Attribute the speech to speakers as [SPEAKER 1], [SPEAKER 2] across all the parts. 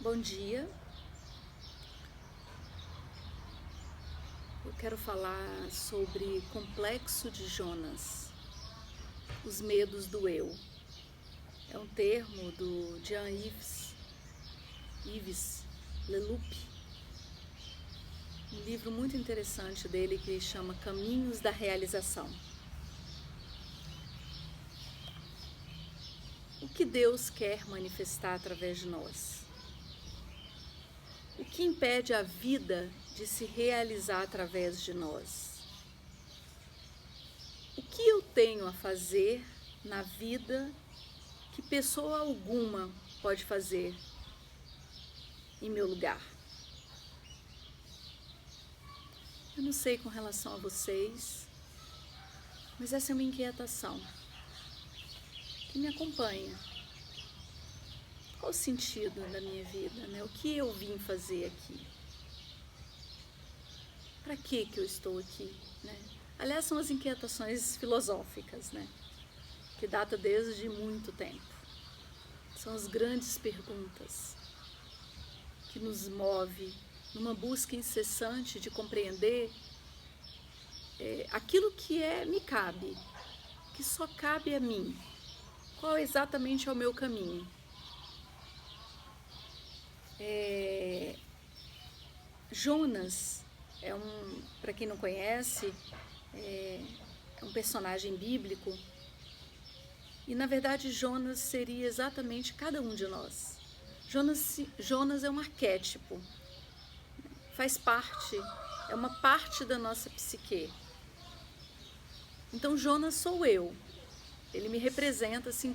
[SPEAKER 1] Bom dia. Eu quero falar sobre Complexo de Jonas, os medos do eu. É um termo do Jean-Yves Le Loup, um livro muito interessante dele que chama Caminhos da Realização. O que Deus quer manifestar através de nós? O que impede a vida de se realizar através de nós? O que eu tenho a fazer na vida que pessoa alguma pode fazer em meu lugar? Eu não sei com relação a vocês, mas essa é uma inquietação que me acompanha. Qual o sentido da minha vida, né? O que eu vim fazer aqui? Para que eu estou aqui, né? Aliás, são as inquietações filosóficas, né? Que data desde muito tempo. São as grandes perguntas que nos move numa busca incessante de compreender aquilo que me cabe, que só cabe a mim. Qual exatamente é o meu caminho? Jonas para quem não conhece, é um personagem bíblico. E na verdade Jonas seria exatamente cada um de nós. Jonas é um arquétipo, faz parte, é uma parte da nossa psique. Então Jonas sou eu, ele me representa assim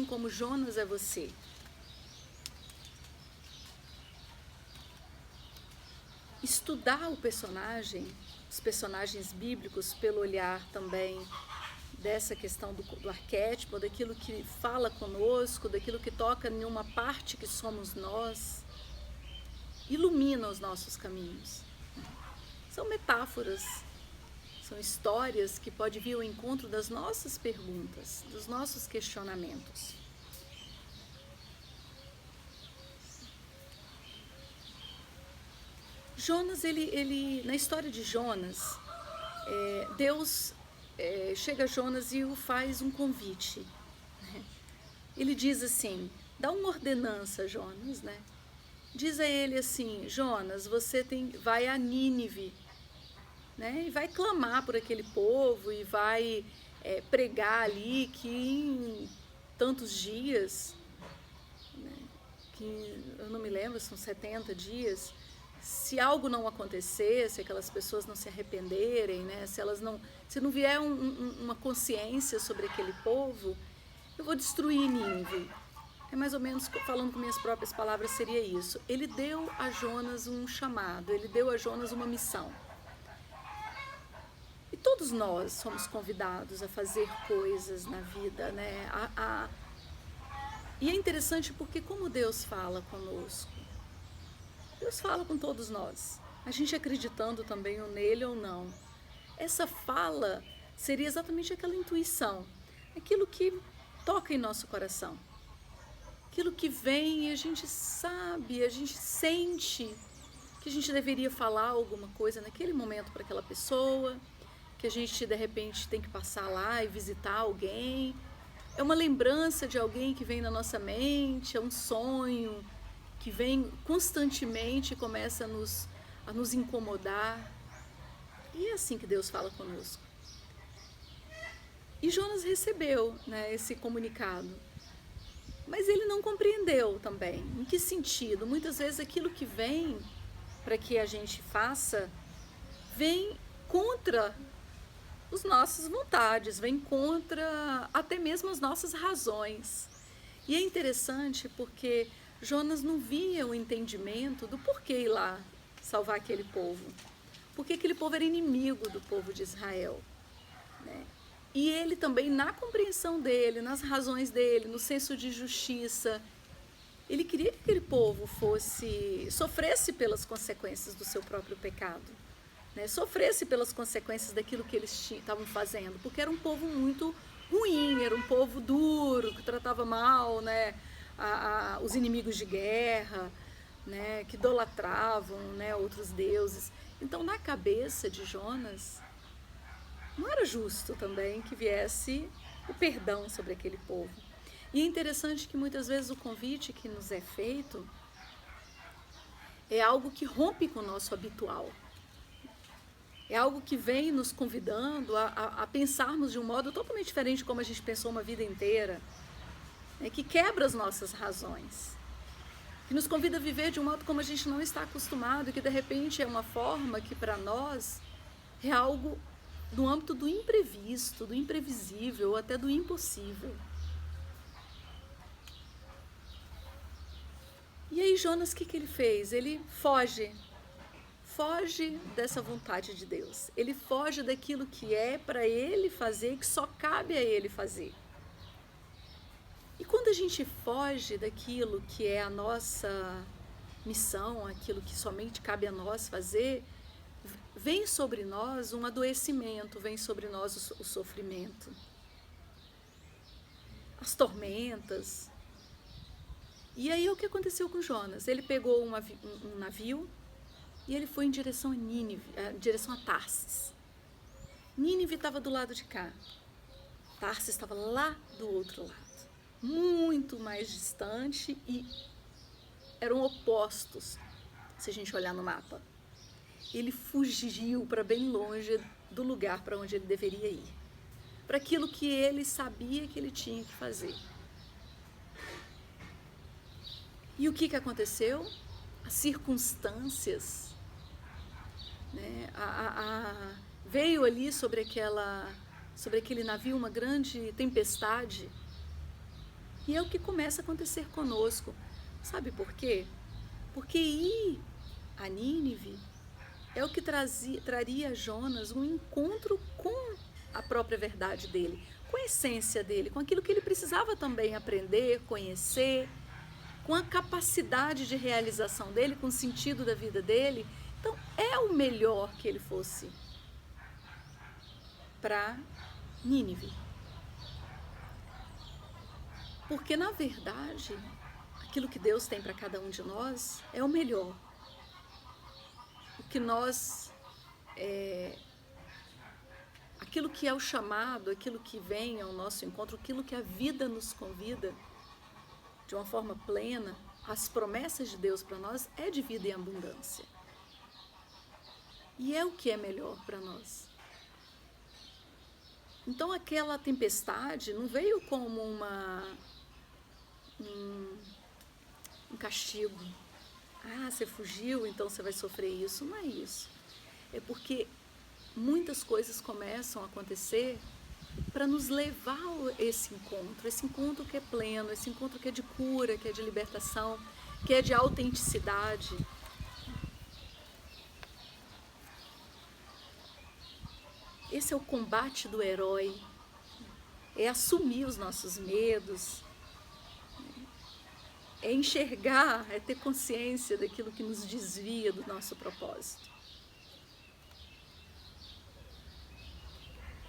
[SPEAKER 1] como Jonas é você. Estudar os personagens bíblicos pelo olhar também dessa questão do arquétipo, daquilo que fala conosco, daquilo que toca em uma parte que somos nós, ilumina os nossos caminhos. São metáforas, são histórias que podem vir ao encontro das nossas perguntas, dos nossos questionamentos. Jonas, na história de Jonas, Deus chega a Jonas e o faz um convite. Né? Ele diz assim, dá uma ordenança a Jonas, né? Diz a ele assim, Jonas, você vai a Nínive, né? E vai clamar por aquele povo e vai pregar ali que em tantos dias, né? Que eu não me lembro, são 70 dias, se algo não acontecer, se aquelas pessoas não se arrependerem, né? Se não vier uma consciência sobre aquele povo, eu vou destruir Nínive. É mais ou menos, falando com minhas próprias palavras, seria isso. Ele deu a Jonas um chamado, ele deu a Jonas uma missão. E todos nós somos convidados a fazer coisas na vida, né? E é interessante porque como Deus fala conosco, Deus fala com todos nós, a gente acreditando também ou nele ou não. Essa fala seria exatamente aquela intuição, aquilo que toca em nosso coração, aquilo que vem e a gente sabe, a gente sente que a gente deveria falar alguma coisa naquele momento para aquela pessoa, que a gente de repente tem que passar lá e visitar alguém. É uma lembrança de alguém que vem na nossa mente, é um sonho que vem constantemente e começa a nos incomodar. E é assim que Deus fala conosco. E Jonas recebeu, né, esse comunicado. Mas ele não compreendeu também. Em que sentido? Muitas vezes aquilo que vem para que a gente faça vem contra as nossas vontades, vem contra até mesmo as nossas razões. E é interessante porque Jonas não via o entendimento do porquê ir lá salvar aquele povo. Porque aquele povo era inimigo do povo de Israel. Né? E ele também, na compreensão dele, nas razões dele, no senso de justiça, ele queria que aquele povo sofresse pelas consequências do seu próprio pecado. Né? Sofresse pelas consequências daquilo que eles estavam fazendo. Porque era um povo muito ruim, era um povo duro, que tratava mal, né, os inimigos de guerra, né, que idolatravam, né, outros deuses. Então, na cabeça de Jonas, não era justo também que viesse o perdão sobre aquele povo. E é interessante que muitas vezes o convite que nos é feito é algo que rompe com o nosso habitual. É algo que vem nos convidando a pensarmos de um modo totalmente diferente de como a gente pensou uma vida inteira, né, que quebra as nossas razões, que nos convida a viver de um modo como a gente não está acostumado, e que de repente é uma forma que para nós é algo no âmbito do imprevisto, do imprevisível, ou até do impossível. E aí Jonas, o que ele fez? Ele foge dessa vontade de Deus. Ele foge daquilo que é para ele fazer, que só cabe a ele fazer. E quando a gente foge daquilo que é a nossa missão, aquilo que somente cabe a nós fazer, vem sobre nós um adoecimento, vem sobre nós o sofrimento, as tormentas. E aí o que aconteceu com Jonas? Ele pegou um navio e ele foi em direção a Nínive, em direção a Tarsis. Nínive estava do lado de cá, Tarsis estava lá do outro lado, muito mais distante, e eram opostos, se a gente olhar no mapa. Ele fugiu para bem longe do lugar para onde ele deveria ir, para aquilo que ele sabia que ele tinha que fazer. E o que aconteceu? As circunstâncias, né, veio ali sobre aquele navio uma grande tempestade, e é o que começa a acontecer conosco. Sabe por quê? Porque ir a Nínive é o que traria a Jonas um encontro com a própria verdade dele, com a essência dele, com aquilo que ele precisava também aprender, conhecer, com a capacidade de realização dele, com o sentido da vida dele. Então, é o melhor que ele fosse para Nínive. Porque, na verdade, aquilo que Deus tem para cada um de nós é o melhor. O que nós... aquilo que é o chamado, aquilo que vem ao nosso encontro, aquilo que a vida nos convida de uma forma plena, as promessas de Deus para nós é de vida e abundância. E é o que é melhor para nós. Então aquela tempestade não veio como um castigo. Ah, você fugiu, então você vai sofrer isso. Não é isso. É porque muitas coisas começam a acontecer para nos levar a esse encontro que é pleno, esse encontro que é de cura, que é de libertação, que é de autenticidade. Esse é o combate do herói, é assumir os nossos medos, é enxergar, é ter consciência daquilo que nos desvia do nosso propósito.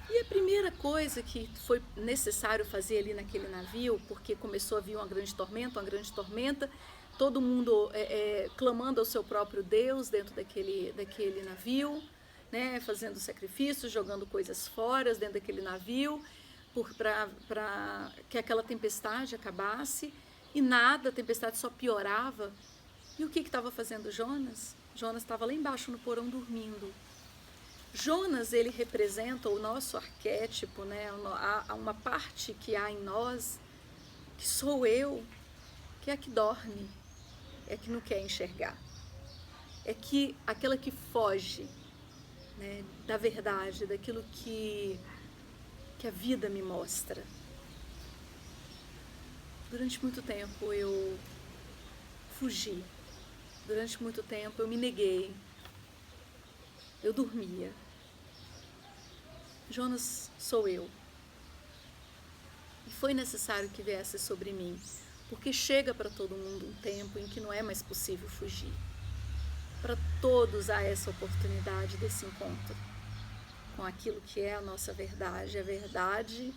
[SPEAKER 1] E a primeira coisa que foi necessário fazer ali naquele navio, porque começou a vir uma grande tormenta, todo mundo clamando ao seu próprio Deus dentro daquele navio, né, fazendo sacrifícios, jogando coisas fora dentro daquele navio, para que aquela tempestade acabasse, e nada, a tempestade só piorava. E o que estava fazendo Jonas? Jonas estava lá embaixo no porão dormindo. Jonas, ele representa o nosso arquétipo, né? Uma parte que há em nós, que sou eu, que é a que dorme, é a que não quer enxergar, é aquela que foge, né, da verdade, daquilo que a vida me mostra. Durante muito tempo eu fugi, durante muito tempo eu me neguei, eu dormia. Jonas sou eu. E foi necessário que viesse sobre mim, porque chega para todo mundo um tempo em que não é mais possível fugir. Para todos há essa oportunidade desse encontro com aquilo que é a nossa verdade, a verdade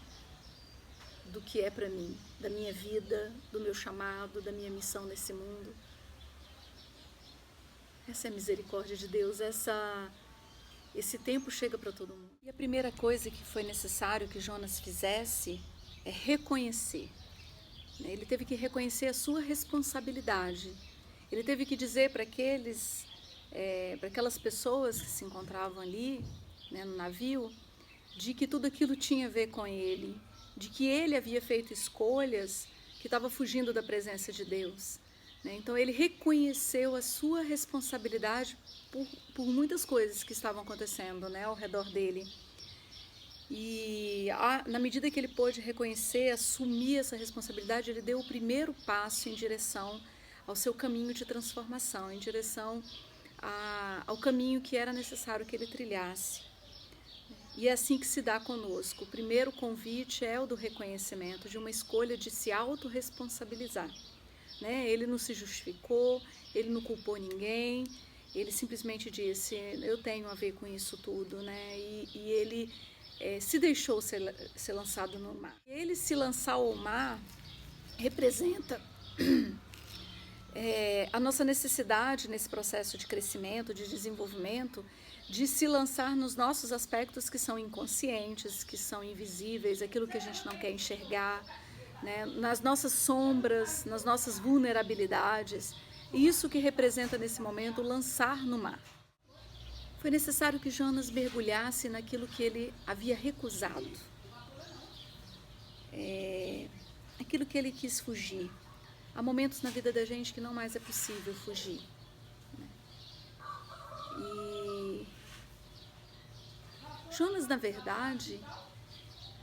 [SPEAKER 1] do que é para mim, da minha vida, do meu chamado, da minha missão nesse mundo. Essa é a misericórdia de Deus, esse tempo chega para todo mundo. E a primeira coisa que foi necessário que Jonas fizesse é reconhecer. Ele teve que reconhecer a sua responsabilidade. Ele teve que dizer para aquelas pessoas que se encontravam ali, né, no navio, de que tudo aquilo tinha a ver com ele, de que ele havia feito escolhas que estavam fugindo da presença de Deus. Então ele reconheceu a sua responsabilidade por muitas coisas que estavam acontecendo, né, ao redor dele. E na medida que ele pôde reconhecer, assumir essa responsabilidade, ele deu o primeiro passo em direção ao seu caminho de transformação, em direção ao caminho que era necessário que ele trilhasse. E é assim que se dá conosco. O primeiro convite é o do reconhecimento, de uma escolha de se autorresponsabilizar. Ele não se justificou, ele não culpou ninguém, ele simplesmente disse, eu tenho a ver com isso tudo, e ele se deixou ser lançado no mar. Ele se lançar ao mar representa a nossa necessidade nesse processo de crescimento, de desenvolvimento, de se lançar nos nossos aspectos que são inconscientes, que são invisíveis, aquilo que a gente não quer enxergar, nas nossas sombras, nas nossas vulnerabilidades. Isso que representa nesse momento o lançar no mar. Foi necessário que Jonas mergulhasse naquilo que ele havia recusado, aquilo que ele quis fugir. Há momentos na vida da gente que não mais é possível fugir. E Jonas, na verdade,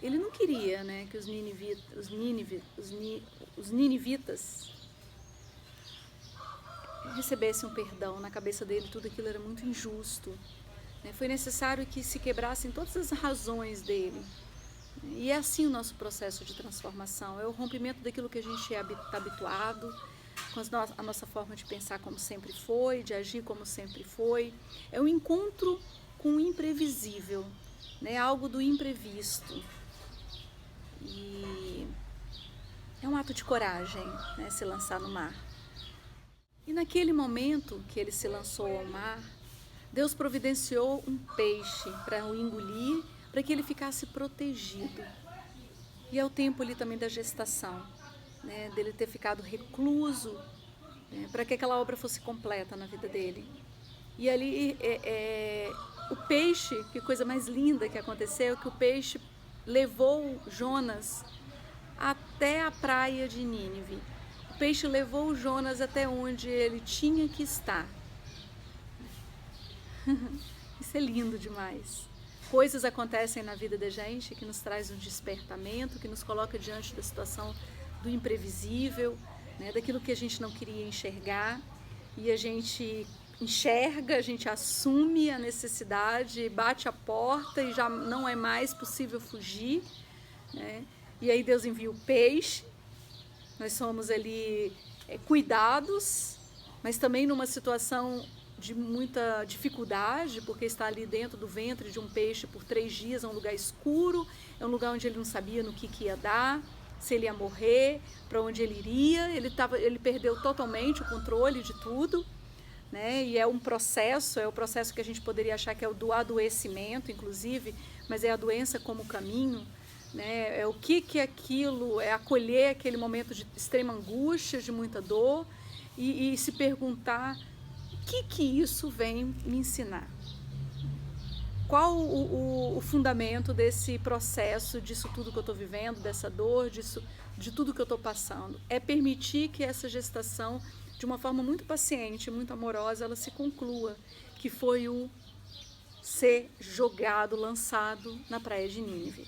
[SPEAKER 1] ele não queria, que os ninivitas recebessem um perdão. Na cabeça dele tudo aquilo era muito injusto. Foi necessário que se quebrassem todas as razões dele. E é assim o nosso processo de transformação, é o rompimento daquilo que a gente está habituado, com a nossa forma de pensar como sempre foi, de agir como sempre foi. É um encontro com o imprevisível, algo do imprevisto. E é um ato de coragem, se lançar no mar. E naquele momento que ele se lançou ao mar, Deus providenciou um peixe para o engolir, para que ele ficasse protegido. E é o tempo ali também da gestação, dele ter ficado recluso, para que aquela obra fosse completa na vida dele. E ali o peixe, que coisa mais linda que aconteceu, que o peixe levou Jonas até a praia de Nínive. O peixe levou Jonas até onde ele tinha que estar. Isso é lindo demais. Coisas acontecem na vida da gente que nos traz um despertamento, que nos coloca diante da situação do imprevisível, daquilo que a gente não queria enxergar, e a gente enxerga, a gente assume a necessidade, bate a porta e já não é mais possível fugir, E aí Deus envia o peixe, nós somos ali cuidados, mas também numa situação de muita dificuldade, porque está ali dentro do ventre de um peixe por 3 dias, é um lugar escuro, é um lugar onde ele não sabia no que ia dar, se ele ia morrer, para onde ele iria, ele perdeu totalmente o controle de tudo, e é um processo, é o processo que a gente poderia achar que é o do adoecimento, inclusive, mas é a doença como caminho, é o que é aquilo, é acolher aquele momento de extrema angústia, de muita dor, e se perguntar, o que isso vem me ensinar? Qual o fundamento desse processo, disso tudo que eu estou vivendo, dessa dor, de tudo que eu estou passando? É permitir que essa gestação, de uma forma muito paciente, muito amorosa, ela se conclua, que foi o ser jogado, lançado na praia de Nínive.